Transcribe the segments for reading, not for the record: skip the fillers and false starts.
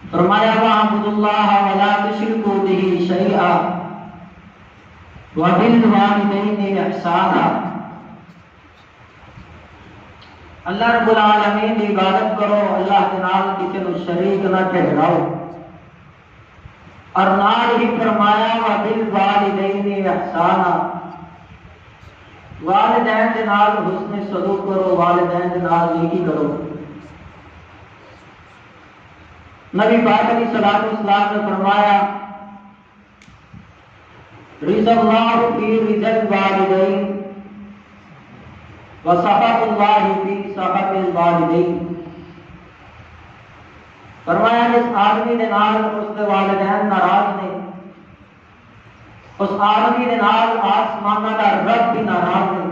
فرمایا وَاعْبُدُوا اللَّهَ وَلَا تُشْرِكُوا بِهِ شَيْئًا وَبِالْوَالِدَيْنِ إِحْسَانًا۔ اللہ رب العالمین کی عبادت کرو، اللہ کے نال کسی کو شریک نہ ٹھہراؤ، اور نال ہی فرمایا وَبِالْوَالِدَيْنِ إِحْسَانًا، والدین کے نال حسن سلوک کرو، والدین کے نال نیکی کرو۔ نبی پاک علیہ الصلوۃ والسلام نے فرمایا رضا اللہ فی رضا الوالدین وسخط اللہ فی سخط الوالدین۔ فرمایا جس آدمی کے نال اس کے والدین ناراض نے، اس آدمی کے نال آسمانہ کا رب بھی ناراض ہے۔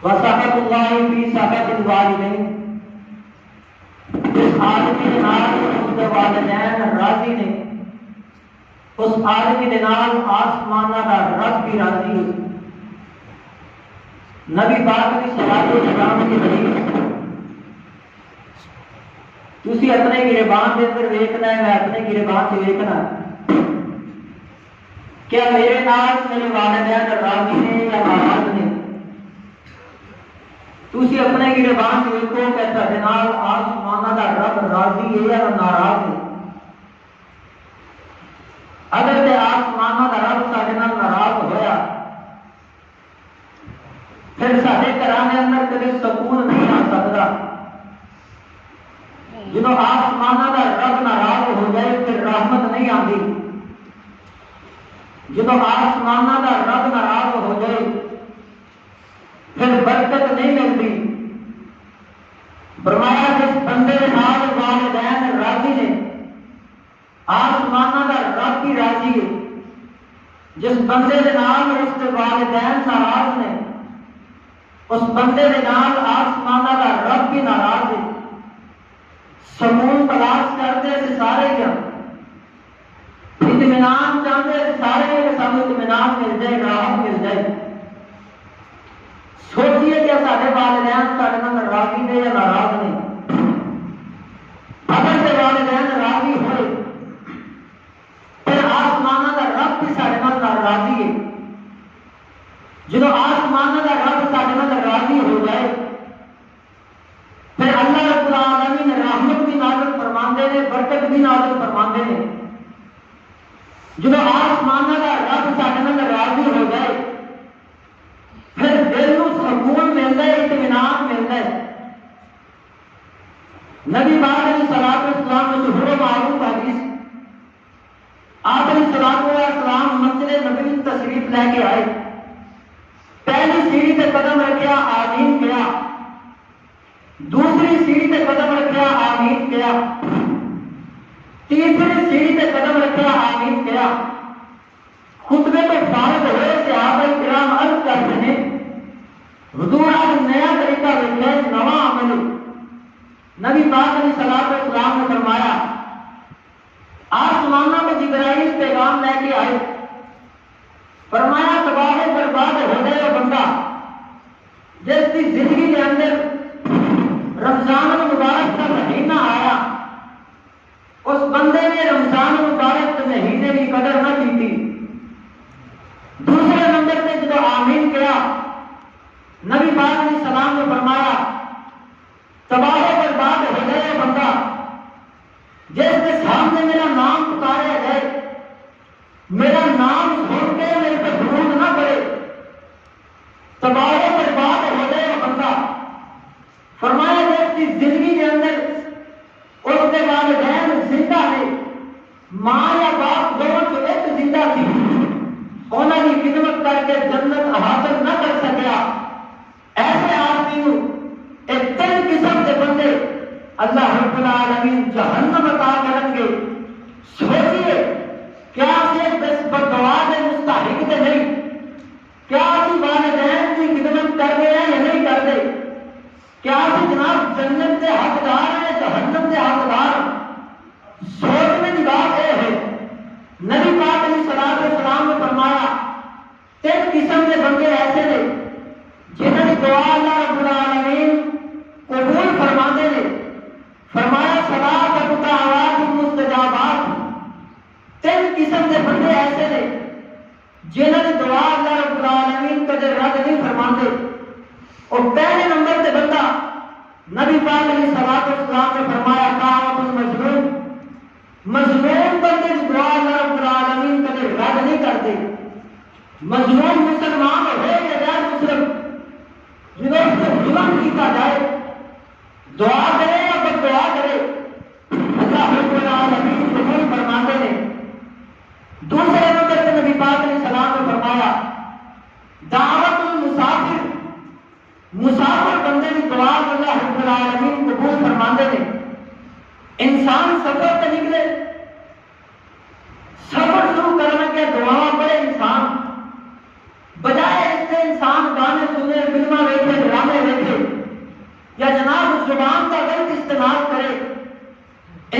وسخط اللہ فی سخط الوالدین، اس آدمی کے نال اس کے والدین راضی نے، اس آدمی کے نال آسمانہ کا رب بھی راضی ہے۔ نبی پاک کی صلاۃ و سلام کی حدیث تسی اپنے گریبان کے اندر ویکھنا ہے، میں اپنے گریبان سے ویکھنا ہے، کیا میرے نال میرے والدین راضی نے یا ناراض نے؟ تسی اپنے گریبان سے ویکھو کہ تہاڈے نال آسمانہ دا رب راضی ہے یا ناراض ہے۔ اگر تے آسمانہ دا رب ساڈے نال ناراض ہویا، پھر سارے گھرانے اندر کبھی سکون نہیں آ سکتا۔ جب آسمانہ کا رب ناراض ہو جائے پھر رحمت نہیں آتی، جب آسمانہ کا رب ناراض ہو جائے پھر برکت نہیں ملتی۔ فرمایا جس بندے نال والدین راضی نے، آسمانہ کا رب بھی راضی ہے۔ جس بندے کے نال اس کے والدین ناراض نے، اس بندے کے نال آسمانہ کا رب بھی ناراض ہے۔ سکون تلاش کرتے سے سارے کیا اطمینان چاہتے سے سارے کہ سانو اطمینان مل جائے، راحت مل جائے۔ سوچیے کہ سارے والدین سارے نال راضی نے یا ناراض نے؟ اگر سے والدین راضی ہوئے پھر آسمانہ کا رب بھی سارے نال راضی ہے۔ جب آسمانہ کا رب سارے نال راضی ہو جائے پھر اللہ رب العالمین رحمت بھی نازل فرماندے نے، برکت بھی نازل فرماندے نے۔ جب آسمانہ کا رب سارے نال راضی ہو جائے پھر دل کو سکون ملتا ہے، اطمینان ملتا ہے۔ نبی پاک علیہ الصلوۃ والسلام نے مشہور و معروف حدیث، آپ علیہ الصلوۃ والسلام مسجد نبوی تشریف لے کے آئے، پہلی سیڑھی تے قدم رکھیا آمین کیا، دوسری سیڑھی تے قدم رکھیا آمین کیا، تیسری سیڑھی تے قدم رکھیا آمین کیا۔ خطبے تو فارغ ہوئے صحابہ کرام عرض کرتے ہیں حضور آج نیا طریقہ دیکھا ہے، نواں عمل۔ نبی پاک علیہ الصلوۃ والسلام نے فرمایا آسمانہ میں جبرائیل پیغام لے کے آئے، فرمایا تباہ و برباد ہو گئے وہ بندہ جس کی زندگی کے اندر رمضان المبارک کا مہینہ آیا، اس بندے نے رمضان المبارک کے مہینے کی قدر نہ کی تھی۔ دوسرے نمبر پہ جب آمین کیا، نبی پاک علیہ السلام نے فرمایا تباہ و برباد ہو گئے وہ بندہ جس کے سامنے میرا نام پکارا جائے، میرا نام سن کے میرے پہ درود نہ پڑے، تباہ و برباد ہو گئے وہ بندہ۔ فرمایا جس کی زندگی کے اندر اس کے والدین زندہ ہے، ماں یا باپ دونوں جو ایک زندہ تھی، انہوں کی خدمت کر کے جنت حاصل نہ کر سکیا، ایسے آدمی کو ایک تین قسم کے بندے اللہ رب العالمین جہنم عطا کریں گے۔ سوچیے کیا صرف اس بددعا کے مستحق تے نہیں؟ کیا اسی والدین کی خدمت کر رہے ہیں یا نہیں کر رہے؟ کیا اسی جناب جنت کے حقدار ہیں، جہنم کے حقدار؟ سوچنے کی بات یہ ہے۔ نبی پاک علیہ الصلوۃ والسلام نے فرمایا تین قسم کے بندے ایسے نے جنہوں نے دعا اللہ رب العالمین قبول فرماتے ہیں۔ فرمایا صلاۃ جنہوں نے دعا اللہ رب العالمین کدے رد نہیں فرماندے، اور پہلے نمبر تے بندہ نبی پاک علیہ الصلوۃ والسلام نے فرمایا دعوت المظلوم، مظلوم بندے کی دعا اللہ رب العالمین کدے رد نہیں کرتے۔ مظلوم مسلمان ہو یا غیر مسلم، جنہوں سے ظلم کیتا جائے، دعا کرے یا بد دعا کرے، اللہ رب العالمین قبول فرماتے ہیں۔ دوسرے نمبر پہ نبی پاک علیہ السلام نے فرمایا دعوت المسافر، مسافر بندے کی دعا اللہ رب العالمین قبول فرماتے ہیں۔ انسان سفر سے نکلے، سفر شروع کرنے کے دعا پڑے انسان، بجائے اس سے انسان گانے سنے، فلمیں دیکھے، ڈرامے دیکھے یا جناب اس زبان کا غلط استعمال کرے،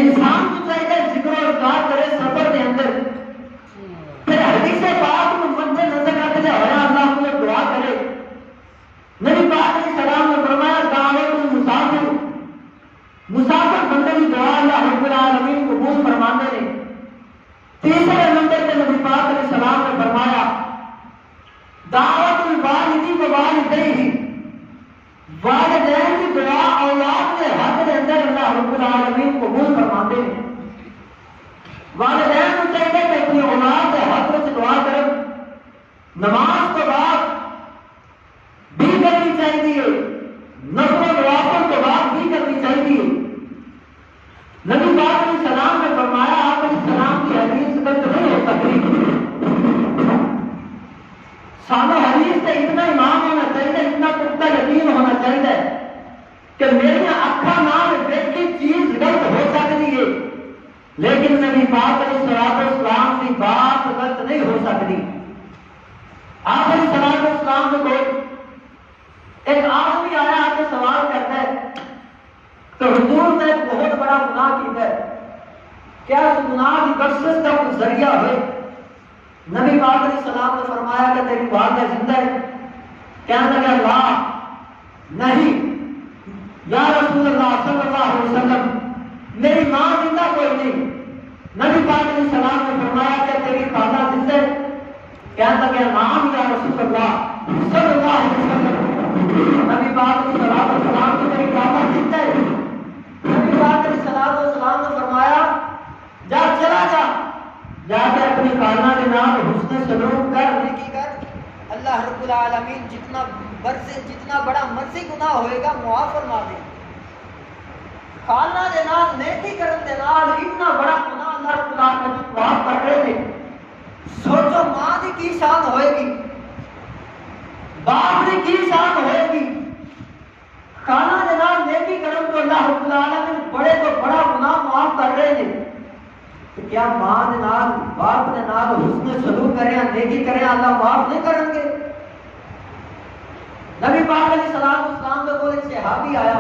انسان کو چاہیے ذکر و اذکار کرے سفر کے اندر، پھر حدیث پاک کو مد نظر رکھتے ہوئے اللہ کو دعا کرے۔ نبی پاک علیہ السلام نے فرمایا دعوت المسافر، مسافر بندے کی دعا اللہ رب العالمین قبول فرماتے ہیں۔ تیسرے نمبر پہ نبی پاک علیہ السلام نے فرمایا دعوت الوالدی و والدیہ، والدین کی دعا اولاد کے حق کے اندر اللہ رب العالمین قبول فرماتے ہیں۔ والدین کو چاہیے کہ اپنی اولاد کے حق سے دعا کریں، نماز کے بعد بھی کرنی چاہیے، نفل و نوافل کے بعد بھی کرنی چاہیے۔ نبی پاک علیہ السلام نے فرمایا آپ علیہ السلام کی حدیث غلط نہیں ہو سکتی، سانو حدیث سے اتنا ایمان ہونا چاہیے، اتنا پختہ یقین ہونا چاہیے کہ میری اکھا نال دیکھی چیز غلط ہو سکتی ہے، لیکن نبی پاک علیہ الصلوۃ والسلام کی بات غلط نہیں ہو سکتی۔ آپ علیہ الصلوۃ والسلام نے کوئی ایک آدمی آیا آپ سے سوال کرتا ہے کہ حضور نے ایک بہت بڑا گناہ کیا ہے، کیا اس گناہ کی بخشش کا کوئی ذریعہ ہے؟ نبی پاک علیہ السلام نے فرمایا کہ تیری والدہ زندہ ہے؟ کہنے لگا لا نہیں یا رسول اللہ صلی اللہ علیہ وسلم میری ماں زندہ کوئی نہیں۔ نبی پاک علیہ السلام نے فرمایا کہ تیری خالہ زندہ ہے؟ کہنے لگا نام یا رسول اللہ صلی اللہ علیہ وسلم۔ نبی پاک علیہ السلام کی تیری خالہ زندہ ہے؟ نبی پاک علیہ السلام نے فرمایا جا چلا جا، جا کے اپنی خالہ کے نام حسن سلوک کر، نیکی کر، اللہ رب العالمین جتنا بڑا مرضی گناہ ہوئے گا معاف فرما دے۔ خالہ کے نام نیکی کرن دے نال اتنا بڑا گناہ اللہ رب العالمین معاف کر رہے ہیں۔ سوچو ماں دی کی شان ہوئے گی، باپ دی کی شان ہوئے گی، خالہ کے نام نیکی کرن تو اللہ رب العالمین بڑے تو بڑا گناہ معاف کر رہے ہیں، کیا ماں دے نال باپ دے نال حسن سلوک کرے، نیکی کرے، اللہ معاف نہیں کریں گے؟ نبی پاک علیہ السلام کے کول ایک صحابی آیا،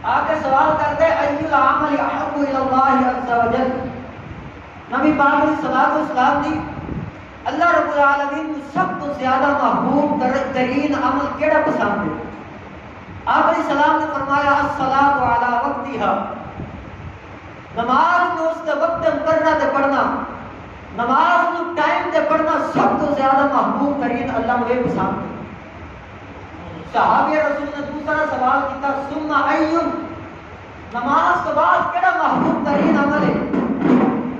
آ کے سوال کرتے ای العمل احب الی اللہ عز وجل۔ نبی پاک علیہ السلام دی اللہ رب العالمین کو سب تو زیادہ محبوب ترین عمل کیڑا پسند ہے؟ آپ علیہ السلام نے فرمایا الصلاۃ علی وقتها، نماز کو اس کے وقت مقررہ تے پڑھنا، نماز کو ٹائم تے پڑھنا سب تو زیادہ محبوب ترین اللہ مجھے پسند ہے۔ صحابی رسول نے دوسرا سوال کیا ثم ایون، نماز کے بعد کیڑا محبوب ترین عمل ہے؟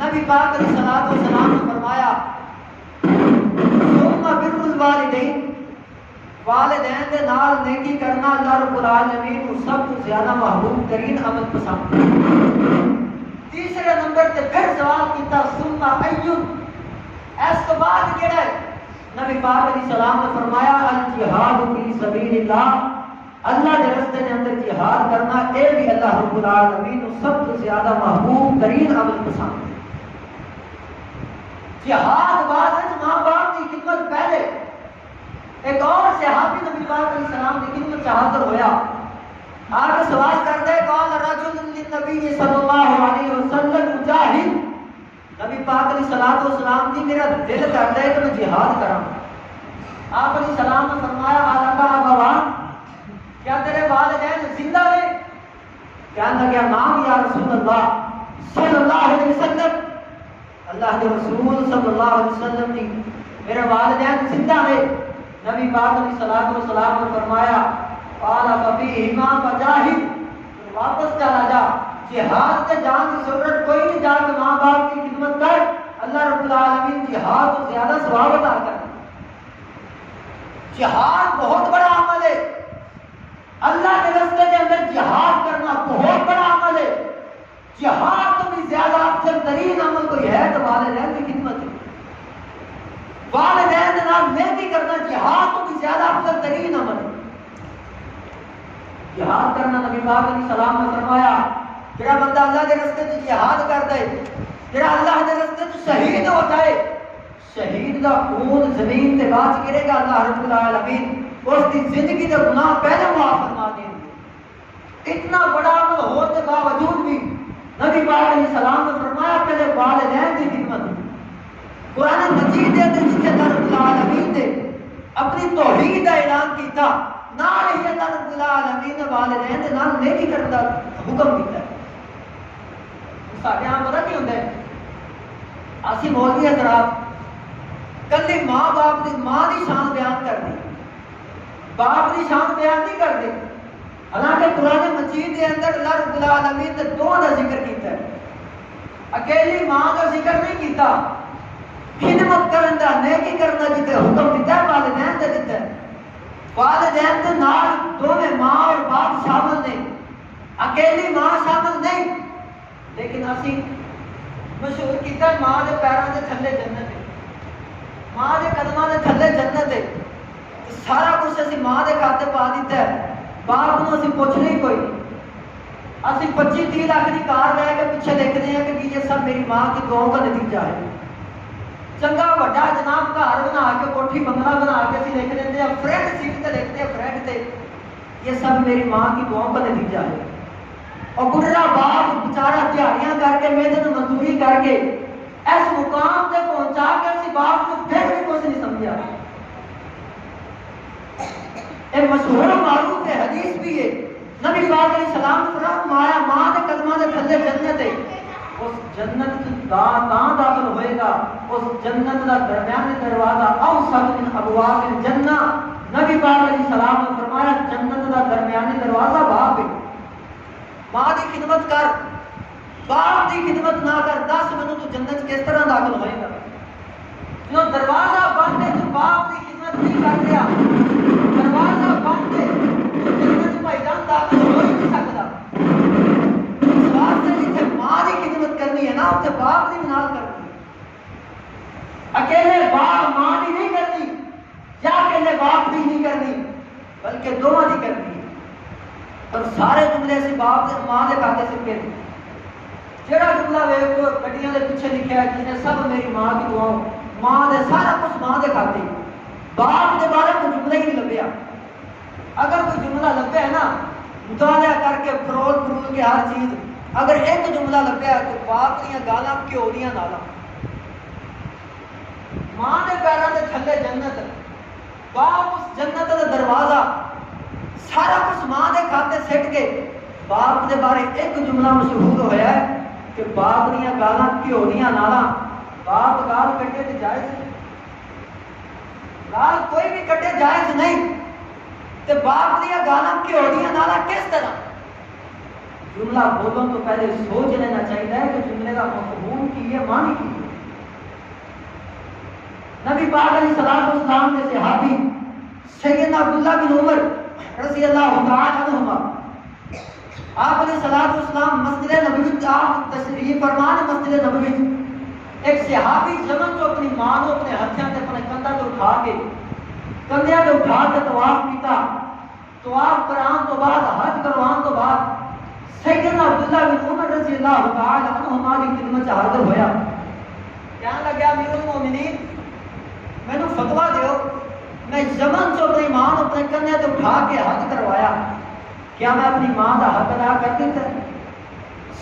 نبی پاک علیہ الصلوۃ والسلام نے فرمایا ثم بر الوالدین، والدین دے نال نیکی کرنا اللہ رب العالمین کو سب تو زیادہ محبوب ترین عمل پسند ہے۔ تیسرے نمبر تے پھر سوال کیتا ثم ایون، اس کے بعد کیڑا ہے؟ نبی پاک علیہ السلام نے فرمایا الجہاد فی سبیل اللہ، اللہ کے راستے کے اندر جہاد کرنا، اے بھی اللہ رب العالمین کو سب سے زیادہ محبوب ترین عمل پسند ہے۔ جہاد بعد ماں باپ کی خدمت پہلے۔ ایک اور صحابی نبی پاک علیہ السلام کی خدمت سے حاضر ہویا، آگے سوال کرتے قال رجل للنبی صلی اللہ علیہ وسلم مجاہد، نبی پاک علیہ الصلوۃ والسلام کی میرا دل کرتا ہے کہ میں جہاد کراں۔ آپ علیہ السلام نے فرمایا آلکا ابوان، کیا تیرے والدین زندہ ہیں؟ کہنے لگا نام یا رسول اللہ صلی اللہ علیہ وسلم، اللہ کے رسول صلی اللہ علیہ وسلم نے میرے والدین زندہ ہے. نبی پاک علیہ الصلوۃ والسلام نے فرمایا قال ففیہما فجاہد، واپس چلا جا، جہاد کے جان کی ضرورت کوئی نہیں، جا کے ماں باپ کی خدمت کر، اللہ رب العالمین جہاد کو زیادہ ثواب عطا کر. جہاد بہت بڑا عمل ہے، اللہ کے راستے کے اندر جہاد کرنا بہت بڑا عمل ہے. جہاد تو بھی زیادہ افضل ترین عمل کوئی ہے تو والدین کی خدمت ہے. والدین کے نام نیکی کرنا جہاد تو بھی زیادہ افضل ترین عمل ہے. جہاد کرنا نبی پاک علیہ السلام نے فرمایا جڑا بندہ اللہ کے راستے میں جہاد کر دے، جڑا اللہ کے راستے میں شہید ہو جائے، شہید کا خون زمین تے باز کرے گا، اللہ رب العالمین اس کی زندگی کے گناہ پہلے معاف فرما دیں گے. اتنا بڑا عمل ہونے کے باوجود بھی نبی پاک علیہ السلام نے فرمایا پہلے والدین کی خدمت. قرآن مجید کے اندر جس اللہ رب العالمین نے اپنی توحید کا اعلان کیتا، نال ہی اللہ رب العالمین نے والدین کے نام نیکی کرنے کا حکم کیتا ہے. ساڈے ہاں پتہ کی ہوندا ہے، اسی مولوی حضرات کلی ماں باپ دی ماں دی شان بیان کرنی، باپ دی شان بیان نہیں کرتے. حالانکہ قرآن مجید کے اندر اللہ رب العالمین نے دو کا ذکر کیتا ہے، اکیلی ماں کا ذکر نہیں کیتا. خدمت کرن دا نیکی کرنا جتے حکم دیتا ہے والدین دے دیتا ہے. والدین کے نال دونوں ماں اور باپ شامل نے، اکیلی ماں شامل نہیں. لیکن اسی مشہور کیتا ہے ماں دے پیراں دے تھلے جنت ہے، ماں دے قدماں دے تھلے جنت ہے. سارا کچھ اسی ماں دے کھاتے پا دیتا ہے، باپ نو اسی پوچھنا ہی کوئی نہیں. اسی 25-30 لاکھ کی کار لے کے پیچھے دیکھتے ہیں کہ یہ سب میری ماں کی دعاؤں کا نتیجہ ہے. چنگا وڈا جناب گھر بنا کے کوٹھی بنگلہ بنا کے اسی لکھ دیتے ہیں فرینڈ سیٹ تے لکھتے ہیں فرینڈ تے، یہ سب میری ماں کی دعاؤں کا نتیجہ ہے. اور گڈرا باپ بیچارہ دیہڑیاں کر کے محنت مزدوری کر کے اس مقام تے پہنچا کے اسی باپ کو پھر بھی کچھ نہیں سمجھا. ایک مشہور معروف ہے، حدیث بھی ہے، نبی پاک علیہ السلام نے فرمایا ماں کے قدموں کے تھلے جنت ہے. اس جنت کہاں داخل ہوئے گا؟ اس جنت کا درمیانی دروازہ اوسط من ابواب الجنہ. نبی پاک علیہ السلام نے فرمایا جنت کا درمیانی دروازہ باپ ہے. ماں کی خدمت کر، باپ کی خدمت نہ کر، 10 منٹ تو جنت کس طرح داخل ہوئے گا؟ جو دروازہ بند ہے تو باپ کی خدمت نہیں کر رہا، دروازہ بند ہے تو جنت بھائی جان داخل ہو ہی نہیں سکتا. اس واسطے جتنے ماں کی خدمت کرنی ہے نا اسے باپ کی نال کرنی ہے. اکیلے باپ ماں کی نہیں کرنی یا اکیلے باپ کی نہیں کرنی، بلکہ دونوں کی کرنی ہے. اور سارے جملے سے باپ سے ماں کے کھاتے سے کہتے ہیں. جڑا جملہ ویکھ لو گڈیاں دے پیچھے لکھا ہے جنہیں سب میری ماں کی دعاؤں، ماں دے سارا کچھ ماں دے کھاتے. باپ کے بارے میں جملہ ہی نہیں لبیا. اگر کوئی جملہ لبیا ہے نا مطالعہ کر کے فرول فرول کے ہر چیز، اگر ایک جملہ لبیا تو باپ دیا گالاں گھیو دیاں نالاں. ماں دے پیراں دے تھلے جنت، باپ اس جنت دا دروازہ، سارا کچھ ماں دے کھاتے سٹ کے. باپ دے بارے ایک جملہ مشہور ہویا ہے کہ باپ دیا گالاں گھیو دیاں نالاں. باپ گال کٹے تے جائز نہیں، گال کوئی بھی کٹے جائز نہیں، تے باپ دیا گالاں گھیو دیاں نالاں کس طرح؟ جملہ بولوں تو پہلے سوچ لینا چاہیے کہ جملے کا مفہوم کی ہے، معنی کی ہے. نبی پاک علیہ الصلوۃ والسلام کے صحابی سیدنا عبداللہ بن عمر رضی اللہ تعالی عنہما، آپ علیہ الصلوۃ والسلام مسجد نبوی آپ تشریف فرمان مسجد نبوی، ایک صحابی جمن جو اپنی ماں کو اپنے ہتھیاں تے اپنے کندھاں تے اٹھا کے کندھیاں تے اٹھا کے طواف کیتا. طواف کران تو بعد حج کروان تو بعد سیدنا عبداللہ بن عمر رضی اللہ تعالی عنہما کی خدمت حاضر ہویا. کہنے لگا امیر المومنین مینوں فتویٰ دیو، میں یمن چوں اپنی ماں اپنے کندھے تے اٹھا کے حج کروایا، کیا میں اپنی ماں کا حق ادا کر دیتا؟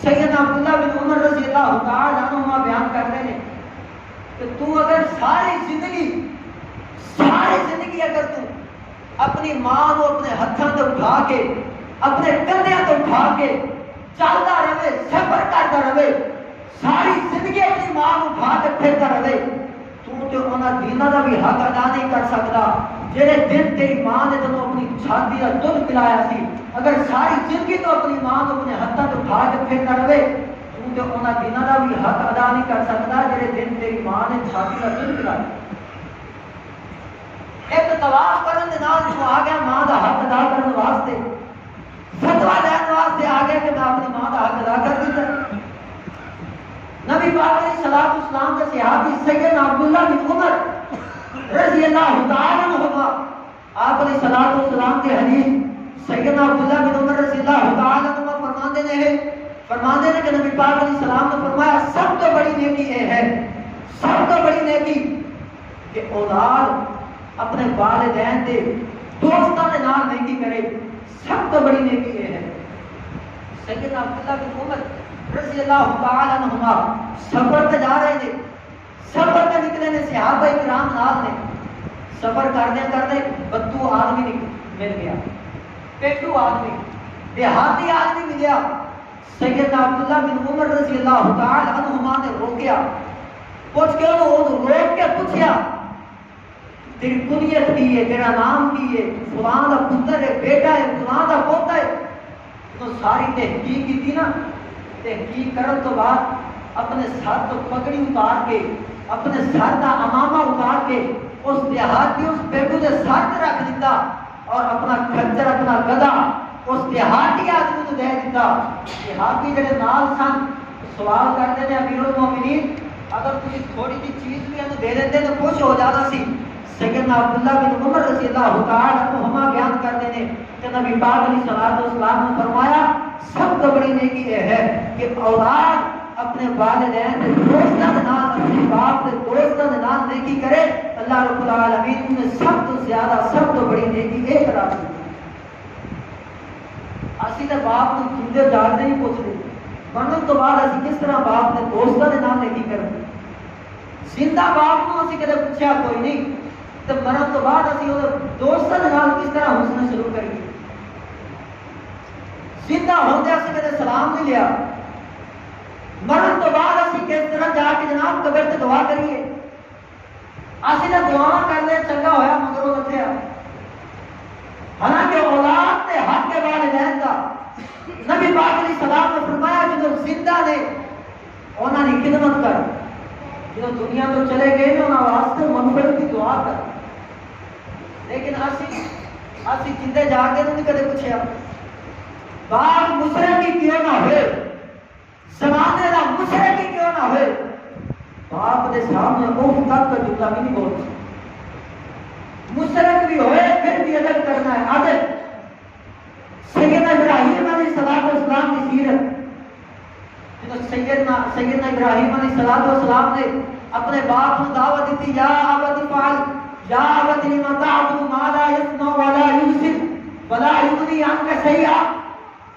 سیدنا عبداللہ بن عمر رضی اللہ تعالی عنہما بیان کر رہے ہیں کہ تو اگر ساری زندگی اگر تو اپنی ماں کو اپنے ہاتھوں تے اٹھا کے اپنے کندھے تے اٹھا کے چلتا رہے، سفر کرتا رہے، ساری زندگی اپنی ماں کو اٹھا کے پھرتا رہے، تو تے انہاں دیناں دا بھی حق ادا نہیں کر سکتا. جڑے دن تیری ماں نے تینوں اپنی چھاتی دا دودھ پلایا سی، اگر ساری زندگی تو اپنی ماں کو اپنے ہاتھاں تے اٹھا کے پھردا رہے تے انہاں دیناں دا بھی حق ادا نہیں کر سکتا جڑے دن تیری ماں نے چھاتی دا دودھ پلایا. ایک طواف کرن دے نال جو آ گیا ماں دا حق ادا کرنے واسطے، فتوا دین واسطے آ گیا کہ میں اپنی ماں دا حق ادا کر دیتا. نبی پاک علیہ الصلوۃ والسلام کے صحابی سیدنا عبداللہ بن عمر رضی اللہ تعالی عنہما، آپ علیہ الصلوۃ والسلام کی حدیث سیدنا عبداللہ بن عمر رضی اللہ تعالی عنہما فرماندے نے کہ نبی پاک علیہ السلام نے فرمایا سب تو بڑی نیکی یہ ہے، سب تو بڑی نیکی کہ اولاد اپنے والدین دے دوستاں دے نال نیکی کرے، سب تو بڑی نیکی یہ ہے. سیدنا عبداللہ بن عمر رضی اللہ تعالی عنہما سفر پہ جا رہے تھے، سفر پہ نکلے نے صحابہ کرام نال نے، سفر کرتے بدو آدمی مل گیا، پیٹو آدمی، دیہاتی آدمی ملیا. سیدنا عبداللہ بن عمر رضی اللہ تعالی عنہما نے روکیا، پوچھ کے روک کے پوچھیا تیری کنیت کی ہے، تیرا نام کی ہے، فلاں دا پتر ہے، بیٹا ہے، فلاں دا پوتا ہے. تو ساری تحقیق کی تھی نا، تحقیق کرن تو بعد اپنے سر تو پگڑی اتار کے، اپنے سر کا امامہ اتار کے اس دیہاتی اس بیٹو کے سر تے رکھ دیتا اور اپنا کھچر اپنا گدا اس دیہاتی آدمی کو دے دیتا. دیہاتی جڑے نال سن سوال کرتے ہیں امیر المومنین اگر تسی تھوڑی جی چیز بھی انہوں دے دیتے تو خوش ہو جاتا سی. سیدنا عبداللہ بن عمر رضی اللہ تعالی عنہما بیان کرتے ہیں کہ نبی پاک علیہ الصلوۃ والسلام نے فرمایا سب تو بڑی نیکی یہ ہے کہ اولاد اپنے والدین کے دوستاں دے نال، اپنے باپ کے دوستاں دے نال نیکی کرے. اللہ رب العالمین نے سب تو زیادہ سب تو بڑی نیکی یہ قرار دی. اسی تے باپ کو جیندے جاگدے ہی پوچھ رہے مرن تو بعد اسی کس طرح باپ کے دوستاں دے نال نیکی کریں. زندہ باپ کو اسی کدے پوچھا کوئی نہیں تو مرن تو بعد اسی وہ دوستاں دے نال کس طرح حسن سلوک کریے. زندہ ہوندے اسی کدے سلام نہیں لیا، مرن تو بعد اسی کس طرح جا کے جناب قبر تے دعا کریے. اسی نے دعا کر لے چنگا ہویا مگر وہ رکھیا. حالانکہ اولاد تے حق کے والدین دا نبی پاک علیہ السلام نے فرمایا جو زندہ نے انہاں دی خدمت کر، جو دنیا تو چلے گئے نے انہاں واسطے مغفرت کی دعا کر. لیکن اسی جندے جاگدے نہیں کدے پوچھیا باپ مشرک ہی کیوں نہ ہوئے، زمانے دا مشرک ہی کیوں نہ ہوئے، باپ دے سامنے اوف تک کا جملہ بھی نہیں بولتا. مشرک بھی ہوئے پھر بھی ادب کرنا ہے. ادب سیدنا ابراہیم علیہ السلام کی سیرت، سیدنا ابراہیم علیہ السلام نے اپنے باپ کو دعوت دیتی یا ابت فعل یا ابت لما تعبد ما لا يسمع ولا يبصر ولا يغني عنك شيئا.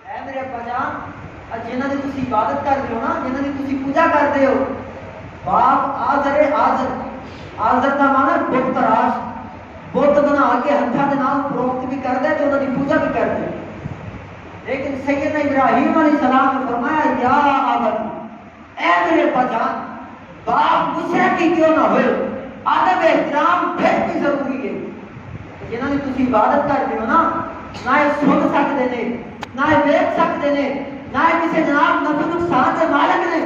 اے میرے ابا جان جنہاں دی تسی عبادت کرتے ہو نا، جنہاں دی تسی پوجا کرتے ہو، باپ آزر کا مانا بت تراش، بت بنا کے ہتھاں دے نال فروخت بھی کردا ہے تے انہاں دی پوجا بھی کردا ہے. لیکن سیدنا ابراہیم علیہ السلام نے فرمایا یا ابت اے میرے بچان باپ مشرک ہی کیوں نہ ہوئے، ادب احترام پھر بھی ضروری ہے. جنہاں دی تسی عبادت کرتے ہو نا، نہ یہ سن سکتے نے، نہ یہ دیکھ سکتے نے، نہ یہ کسی جناب نفع نقصان کے مالک نے.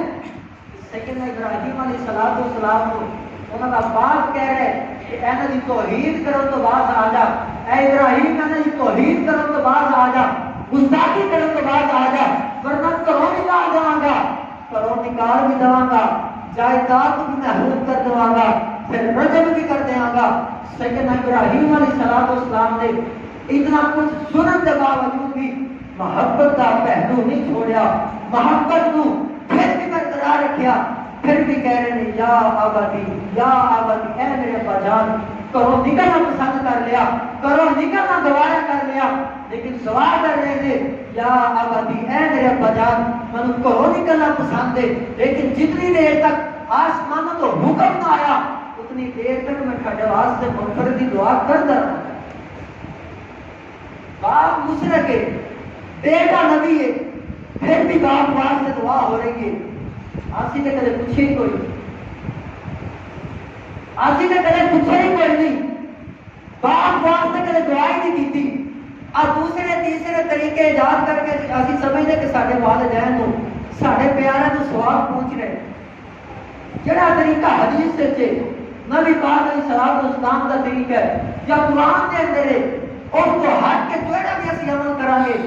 سیدنا ابراہیم علیہ السلام کو انہوں کا باپ کہہ رہے کہ انہوں دی توحید کرو تو باز آ جا، اے ابراہیم انہوں دی توحید کرو تو باز آ جا، گستاخی کرو تو باز آ جا، ورنہ کرو نکال دواں گا، کرو نکال بھی دواں گا، جائیداد بھی محروم کر دواں گا، پھر رجم بھی کر دیاں گا. سیدنا ابراہیم علیہ السلام نے اتنا کچھ سنن کے باوجود بھی محبت کا پہلو نہیں چھوڑیا، محبت کو پھر بھی برقرار رکھیا. پھر بھی کہہ رہے ہیں یا آبادی اے میرے ابا جان، کرو نکلنا پسند کر لیا، کرو نکلنا گوارا کر لیا، لیکن سوال کر رہے تھے یا آبادی اے میرے ابا جان منو کرو نکلنا پسند ہے، لیکن جتنی دیر تک آسمان تو حکم نہ آیا اتنی دیر تک میں کھڑے واسطے مغفرت کی دعا کرتا رہا. باپ مشرک ہے، بیٹا نبی ہے، پھر بھی باپ واسطے دعا ہو رہی ہے. آسی نے کدے پوچھے کوئی، اسی نے کدے پوچھے ہی کوئی نہیں، باپ واسطے کدے دعا ہی نہیں کی۔ دوسرے تیسرے طریقے ایجاد کر کے اسی سمجھتے کہ سارے والدین کو سارے پیارے تو سواب پہنچ رہے۔ جڑا طریقہ حدیث سے نبی پاک علیہ الصلوۃ والسلام کا طریقہ ہے یا قرآن کے اندر ہے، اس کو ہٹ کے جڑا بھی اسی عمل کریں گے،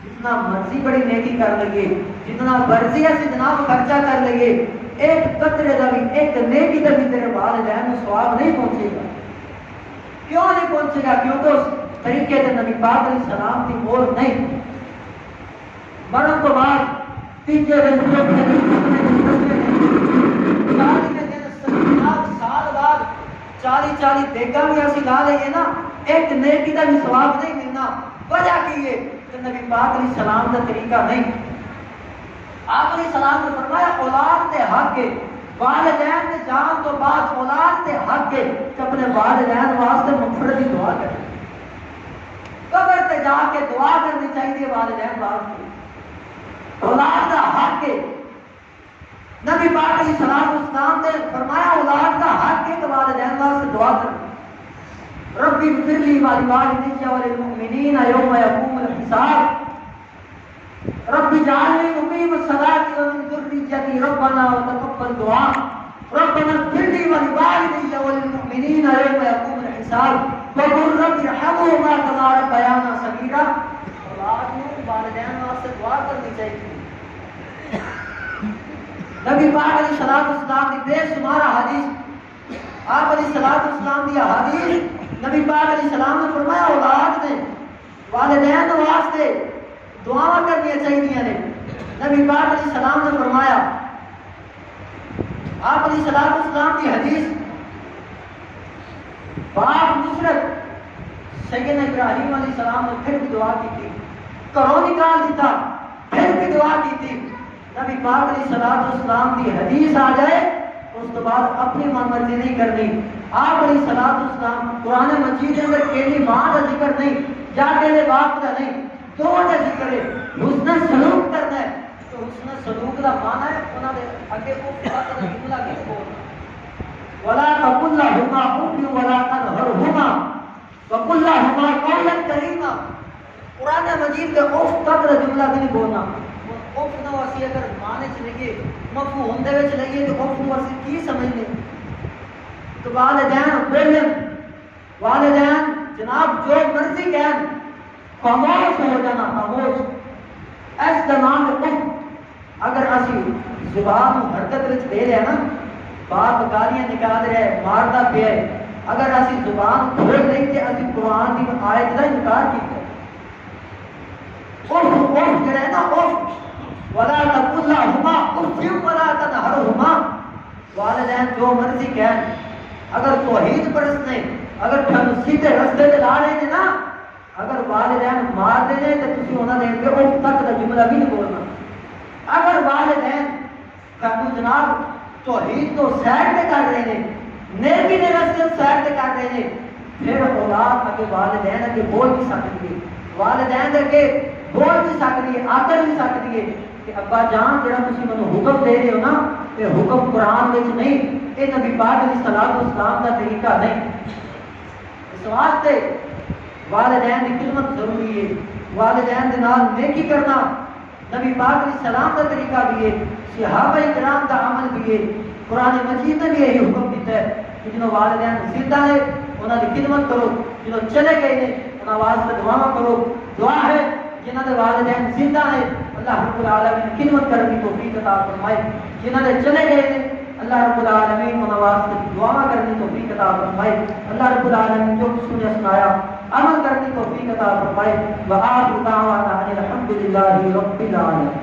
جتنا مرضی بڑی نیکی کر لگے، جتنا مرضی اسی جناب خرچہ کر لگے، ایک قطرے کا بھی ایک نیکی کا بھی تیرے والدین کو سواب نہیں پہنچے گا۔ کیوں نہیں پہنچے گا؟ کیونکہ اس طریقے سے نبی پاک علیہ السلام کی مور نہیں۔ مرن تو بعد تیجے دن سال بعد 40 بیگا بھی اسی لا لئیے نا، ایک نیکی کا بھی ثواب نہیں ملنا۔ وجہ کی ہے کہ نبی پاک علیہ السلام کا طریقہ نہیں۔ آپ علیہ السلام نے فرمایا اولاد کے حق کے والدین کے جان تو بعد اولاد کے حق کے کہ اپنے والدین واسطے مغفرت کی دعا کریں۔ قبر تے جا کے دعا کرنی چاہیے والدین واسطے، اولاد کا حق ہے۔ نبی پاک علیہ السلام نے فرمایا اولاد کا حق ہے کہ والدین واسطے دعا کریں۔ ربی اغفر لی ولوالدی وللمؤمنین یوم یقوم الحساب رب اجعلنی مقیم الصلاۃ ومن ذریتی ربنا وتقبل دعاء ربنا اغفر لي ولوالدي وللمؤمنين يوم يقوم الحساب وقل رب ارحمهما كما ربيانا صغيرا۔ اولاد کو والدین واسطے دعا کرنی چاہیے۔ نبی پاک علیہ الصلوۃ والسلام کی بے شمار حدیث، آپ علیہ الصلوۃ والسلام کی حدیث، نبی پاک علیہ السلام نے فرمایا اولاد نے والدین واسطے دعا کرنی چاہیے نے۔ نبی پاک علیہ السلام نے فرمایا، آپ علیہ الصلوۃ والسلام کی حدیث، باپ مشرک سیدنا ابراہیم علیہ السلام نے پھر بھی دعا کی تھی، گھروں نکال دیتا پھر بھی دعا کی تھی۔ نبی پاک علیہ الصلوۃ والسلام کی حدیث آ جائے اس کے بعد اپنی من مرضی نہیں کرنی۔ آپ علیہ الصلوۃ والسلام قرآن مجید کے اندر کیڑی ماں کا ذکر نہیں یا کیڑے باپ کا نہیں، دو کا ذکر ہے۔ حسن سلوک کرنا ہے تو حسن سلوک کا معنی ہے انہاں دے اگے کو بات دا جملہ کس بولنا، ولا تقل لهما اف ولا تنهرهما وقل لهما قولا کریما۔ قرآن مجید کے اف تک کا جملہ بھی نہیں بولنا۔ اف نو اسی اگر معنی چ لگے مفہوم دے وچ لگے تو اف نو اسی کی سمجھنے؟ تو والدین بولن، والدین جناب جو مرضی کہن خاموش ہو جانا، خاموش۔ اس زمان اف اگر اسی زبان حرکت وچ دے رہے نا، باپ گالیاں نکال رہے ماردا پیا ہے، اگر اسی زبان کھول نہیں تے اسی قرآن کی آیت کا انکار کیتا ہے۔ اف جڑا ہے نا اف، ولا تقل لهما اف ولا تنهرهما، والدین جو مرضی کہن، اگر توحید پرست نے، اگر تھانوں سیدھے رستے تے لا رہے ہیں نا، اگر والدین مار دے تو تسی انہاں دے اگے اف تک دا جملہ بھی نہیں بولنا۔ اگر والدین تھانوں جناب توحید تو سائڈ تے کر رہے ہیں، نیکی دے راستے سائڈ تے کر رہے ہیں، پھر اولاد اگے والدین اگے بول نہیں سکتی ہے، والدین اگے بول نہیں سکتی ہے، آکر نہیں سکتی ہے کہ ابا جان جڑا تسی مینوں حکم دے رہے ہو نا، یہ حکم قرآن وچ نہیں، یہ نبی پاک علیہ الصلوۃ والسلام کا طریقہ نہیں۔ اس واسطے والدین کی خدمت ضروری ہے، والدین دے نال نیکی کرنا نبی پاک علیہ السلام کا طریقہ بھی ہے، صحابہ کرام کا عمل بھی ہے۔ قرآن مجید نے بھی یہی حکم دیتا ہے کہ جنہوں والدین زندہ ہے انہوں کی خدمت کرو، جنہوں چلے گئے ہیں انہوں واسطے دعا کرو۔ دعا ہے جنہوں نے والدین زندہ ہے اللہ رب العالمین خدمت کرنے کی توفیق عطا فرمائے، جنہوں نے چلے گئے ہیں اللہ رب العالمین انہوں واسطے دعا کرنے کی توفیق عطا فرمائے۔ اللہ رب العالمین جو سنے سنایا عمل کرنے کی توفیق عطا فرمائے۔ وآخر دعوانا ان الحمد للہ رب العالمین۔